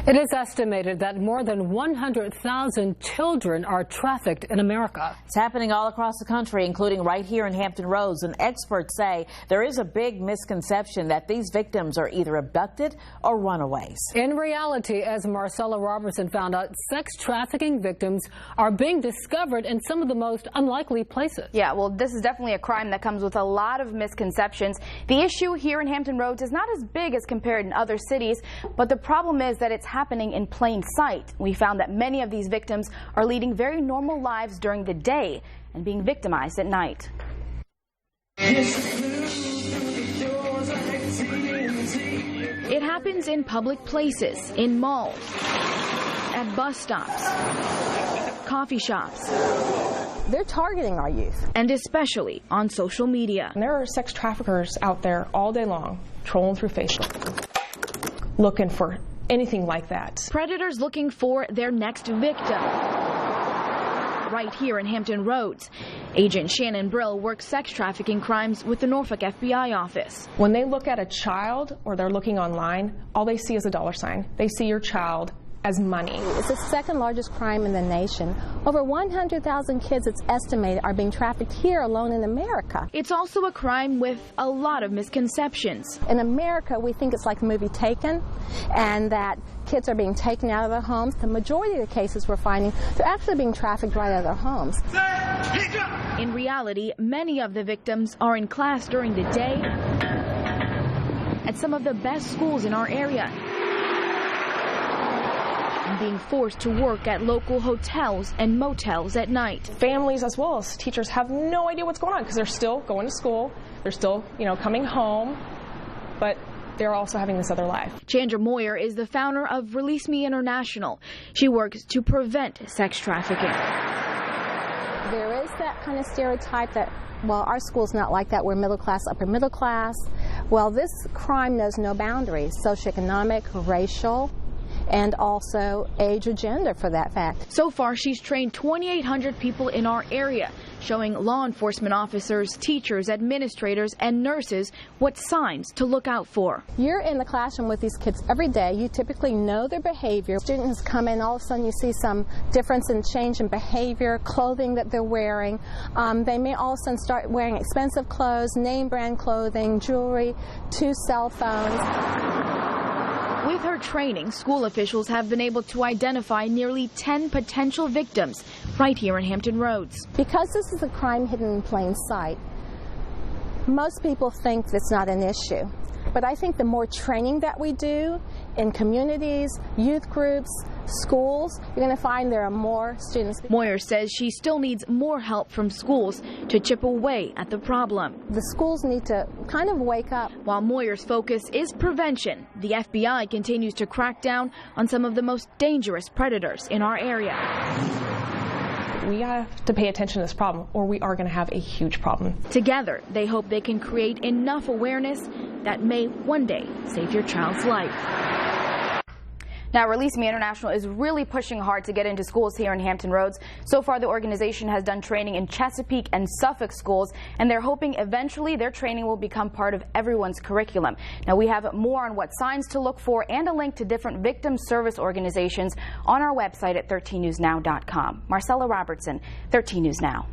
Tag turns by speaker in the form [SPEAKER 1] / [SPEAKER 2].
[SPEAKER 1] It is estimated that more than 100,000 children are trafficked in America.
[SPEAKER 2] It's happening all across the country, including right here in Hampton Roads. And experts say there is a big misconception that these victims are either abducted or runaways.
[SPEAKER 1] In reality, as Marcella Robertson found out, sex trafficking victims are being discovered in some of the most unlikely places.
[SPEAKER 3] Yeah, well, this is definitely a crime that comes with a lot of misconceptions. The issue here in Hampton Roads is not as big as compared in other cities, but the problem is that it's happening in plain sight. We found that many of these victims are leading very normal lives during the day and being victimized at night.
[SPEAKER 4] It happens in public places, in malls, at bus stops, coffee shops.
[SPEAKER 5] They're targeting our youth.
[SPEAKER 4] And especially on social media.
[SPEAKER 6] There are sex traffickers out there all day long, trolling through Facebook, looking for anything like that.
[SPEAKER 4] Predators looking for their next victim. Right here in Hampton Roads, Agent Shannon Brill works sex trafficking crimes with the Norfolk FBI office.
[SPEAKER 6] When they look at a child or they're looking online, all they see is a dollar sign. They see your child as money.
[SPEAKER 5] It's the second largest crime in the nation. Over 100,000 kids, it's estimated, are being trafficked here alone in America.
[SPEAKER 4] It's also a crime with a lot of misconceptions.
[SPEAKER 5] In America, we think it's like the movie Taken, and that kids are being taken out of their homes. The majority of the cases we're finding, they're actually being trafficked right out of their homes.
[SPEAKER 4] In reality, many of the victims are in class during the day at some of the best schools in our area, and being forced to work at local hotels and motels at night.
[SPEAKER 6] Families as well as teachers have no idea what's going on because they're still going to school, they're still, coming home, but they're also having this other life.
[SPEAKER 4] Chandra Moyer is the founder of Release Me International. She works to prevent sex trafficking.
[SPEAKER 5] There is that kind of stereotype that, well, our school's not like that. We're middle class, upper middle class. Well, this crime knows no boundaries, socioeconomic, racial, and also age or gender for that fact.
[SPEAKER 4] So far, she's trained 2,800 people in our area, showing law enforcement officers, teachers, administrators, and nurses what signs to look out for.
[SPEAKER 5] You're in the classroom with these kids every day. You typically know their behavior. Students come in, all of a sudden you see some difference in change in behavior, clothing that they're wearing. They may all of a sudden start wearing expensive clothes, name brand clothing, jewelry, 2 cell phones.
[SPEAKER 4] With her training, school officials have been able to identify nearly 10 potential victims right here in Hampton Roads.
[SPEAKER 5] Because this is a crime hidden in plain sight, most people think it's not an issue. But I think the more training that we do in communities, youth groups, schools, you're going to find there are more students.
[SPEAKER 4] Moyer says she still needs more help from schools to chip away at the problem.
[SPEAKER 5] The schools need to kind of wake up.
[SPEAKER 4] While Moyer's focus is prevention, the FBI continues to crack down on some of the most dangerous predators in our area.
[SPEAKER 6] We have to pay attention to this problem, or we are going to have a huge problem.
[SPEAKER 4] Together, they hope they can create enough awareness that may one day save your child's life.
[SPEAKER 3] Now, Release Me International is really pushing hard to get into schools here in Hampton Roads. So far, the organization has done training in Chesapeake and Suffolk schools, and they're hoping eventually their training will become part of everyone's curriculum. Now, we have more on what signs to look for and a link to different victim service organizations on our website at 13newsnow.com. Marcella Robertson, 13 News Now.